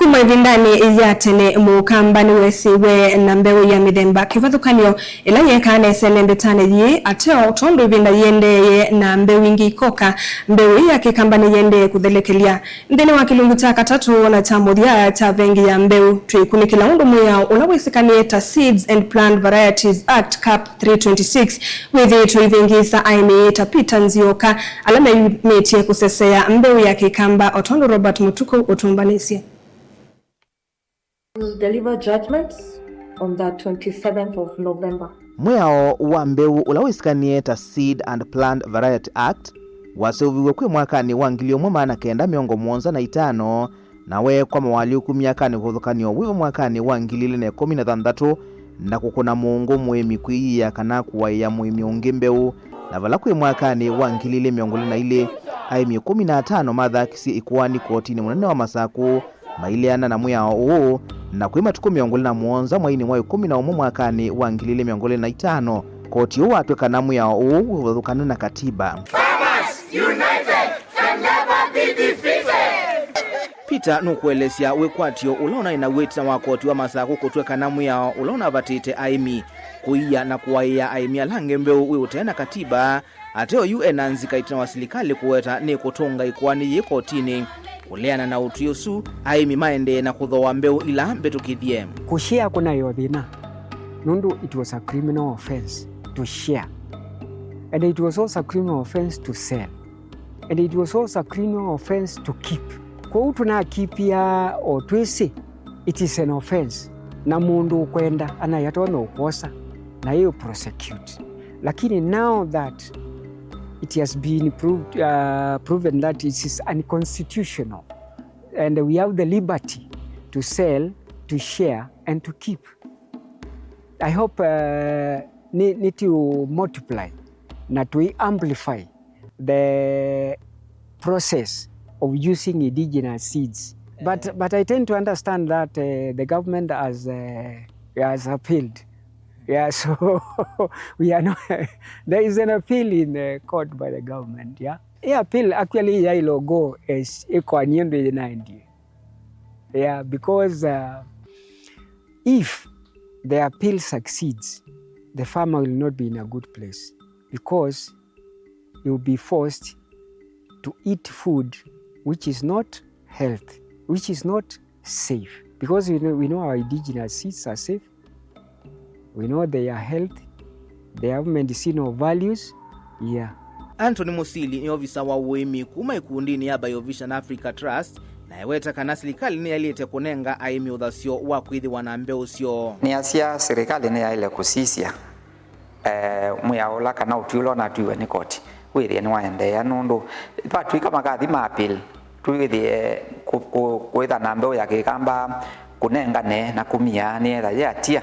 Kuma ivindani ya tene mukambani wesiwe na mbeu ya midemba kivathukanio ila yekane selembetane yi ateo tondo ivinda yendeye na mbeu ingi koka mbeu ya kikambani yende kuthelekelia ndene wa kilungu cha katatu na chamudia cha vengi ya mbeu tuikunikila undu muya ulawesikanie ta Seeds and Plant Varieties Act Cap 326 withi tuivingisa aini tapita nzioka alame metie kusesea mbeu ya kikamba otondo Robert Mutuku utumbanisi. Will deliver judgments on the 27th of November. Mwao wa mbeu ulawisikanie ta Seed and Plant Variety Act wasuviwe kwi mwakani wa 1975 nawe kwa mawali kumyakani kuthukanio wivo mwakani wa 2016 na kukuna muungu mwemi kwiya kana kuwaiya mwemi ungi mbeu na vala kwi mwakani wa 2022 aimi 15 mathakisi ikuani kotini munene wa Masaku maileana na mwao uu na kwi matuku 27 mwaini wa 11 mwakani wa 2025 koti uu atweka na mwao uu wathukana na katiba. Farmers united can never be defeated. Peter nukuelesya wekwatio ulaona ina weti na wakoti wa Masaku kutweka na mwao ulaona batite aimi kuiya na kuwaiya aimi alange mbeu wiutena katiba ateo UN anzika itina wasilikali kuweta ni kutunga ikuani yikotini kuleana na utuyosu aimi maende na kuthoa mbeu ila mbetukithie kushare kuna yothina nundu it was a criminal offense to share and it was also a criminal offense to sell and it was also a criminal offense to keep kwa utuna keep ya otwisi it is an offense na mundu kwenda anayatona ukosa na hiyo prosecute lakini now that it has been proven that it is unconstitutional and we have the liberty to sell, to share and to keep. I hope need to multiply, not to amplify the process of using indigenous seeds. But I tend to understand that the government has appealed. Yeah, so we are not. There is an appeal in the court by the government. Yeah, appeal actually yailo go is equal in 90. Yeah, because if the appeal succeeds, the farmer will not be in a good place because he will be forced to eat food which is not healthy, which is not safe. Because we know our indigenous seeds are safe. We know they are healthy, they have medicinal values. Yeah. Anthony Musili ni ofisa wa uimi kuma ikundini ya Biovision Africa Trust na yeweta kana serikali ni yalete kunenga aimi uthasio wa kwithi wanambeu usio. Ni asia serikali ni yaile kusisia muyaola kana utulo na tuwe ni koti. Withi ni waende ya nundu. Patu kama kathi maapil. Tuwithi kuitha nambeu ya kikamba kunenga ne na kumia ni etha yatia.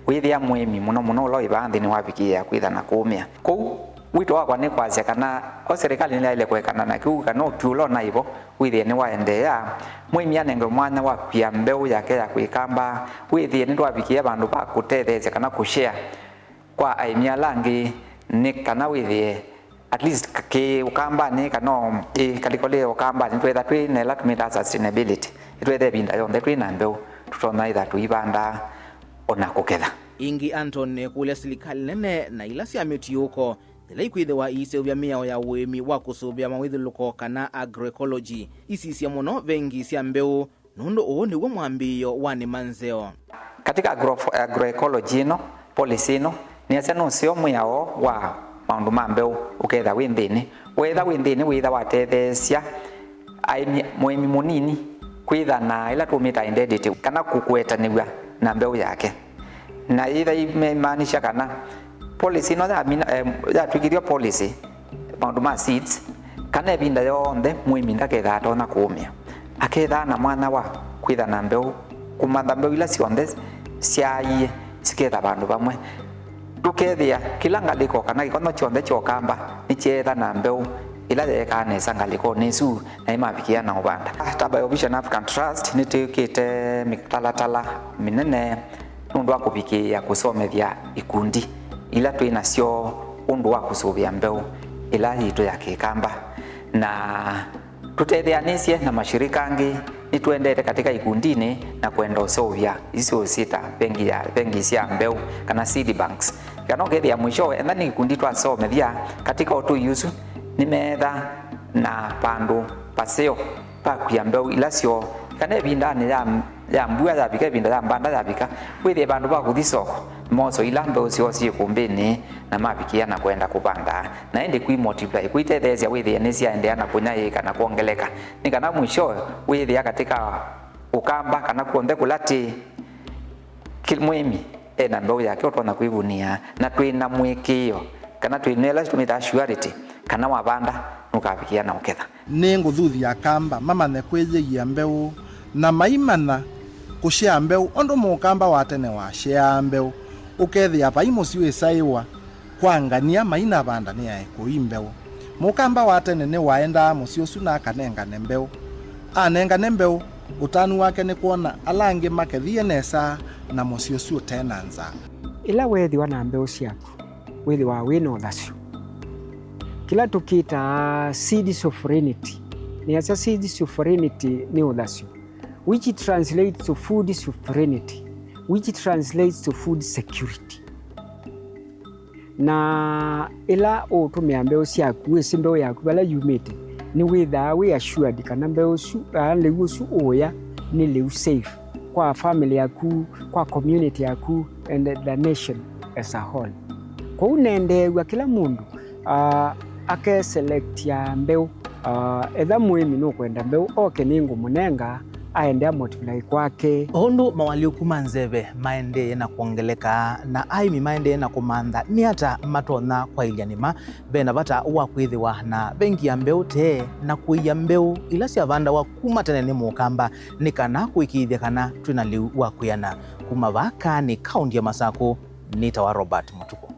Withia mwemi muno lo ibandi ni wabikia kwitha na kumia ku wito wakwa ni kwazia kana o serikali ni ile kwekana na kiu kana utulo na ivo withia ni waendea mwemi anenge mwana wa pia mbeu yake ya kwikamba withia ni wabikia bandu ba kutetheze kana kushare kwa aimia langi ni kana withia at least ke ukamba ni kana kalikole ukamba ni twetha twi ne latmita sustainability twethe binda yonde twi na mbeu tutona itha tuibanda ona kuketha ingi Anton kule serikali nene na ila sia metiuko thilai kwithiwa iseuvya miao ya uimi wa kusubia mawithiluko kana agroecology isi cia muno vengi cia mbeu nundu uu niwo mwambio wa ni manzeo katika agroecology no policy no ni ase no sio muyao wa maundu ma mbeu uketha windini witha watethesia ai muimi munini kwitha na ila tumita identity kana kukwetaniwa na mbeu yake na ida imaanisha kana policy no ya tukirio policy maundu ma seeds kana binda yonde muimi ndaketha atona kumia aketha na mwana wa kwitha na mbeu kumatha mbeu ila cionde ciai ciketha bandu bamwe tukethia kila ngaliko kana gikono cionde ciokamba ni cietha na mbeu ila yekane sangaliko nesu na imabikia na ubanda ta Biovision African Trust ni tukite mitalatala minene nundu wa kubikia kusomethia ikundi ila twina cio undu wa kusubia mbeu ila hito ya kikamba na tutetheanisye na mashirika angi ni tuendete katika ikundini na kwenda usovya icio sita bengi cia mbeu kana seed banks kana ukethia mwisho enda ni ikundi twasomethia katika otu yusu ni metha na pandu paseo pakuya mbeu ilacio kana ebindani ya mbua ya bika ebinda ya mbanda ya bika withie bandu bakuthi soko moso ila mbeu cio cie kumbini na mabikia na kwenda kupanda na ende kui multiply kuitethecia withie ni cia endea na kunya kana kuongeleka ni kana mwisho withie katika ukamba kana kuonde kulati kilmuimi na mbeu yake utona kuivunia na twina mwikio kana twinela tumita surety kana wabanda nukabikia na uketha ni nguthuthia kamba mama ne kwejegia mbeu na maimana kushia mbeu ondo mukamba wa tene wa shia mbeu ukethia paimo siwe saiwa kwangania maina banda ni ya kuimbeu mukamba wa tene ni waenda musio suna kanenga nembeu anenga nembeu utanu wake ni kuona alangi makethie nesa na musio suo tenanza ila wethi wana mbeu ciaku wethi wa wino thacio kila tukita seed sovereignty ni asa seed sovereignty ni uthacio which translates to food sovereignty which translates to food security na ila utumia mbeu ciaku wisi mbeu yaku bala yumite ni witha we assured kana mbeu su leu su oya ni leu safe kwa family yaku kwa community yaku and the nation as a whole kwa unendewa kila mundu ake select ya mbeu etha muimi no kwenda mbeu oke ningu munenga aende multiply kwake ondu mawali kuma nzeve maende na kuongeleka na aimi maende na kumanda ni hata matona kwa ilianima bena bata wa kwithiwa na bengi ya mbeu te na kuiya mbeu ila cia vanda wa kuma tene ni mukamba ni kana kuikithia kana twina liu wa kuyana kuma vaka ni kaunti ya Masako ni tawa Robert Mutuku.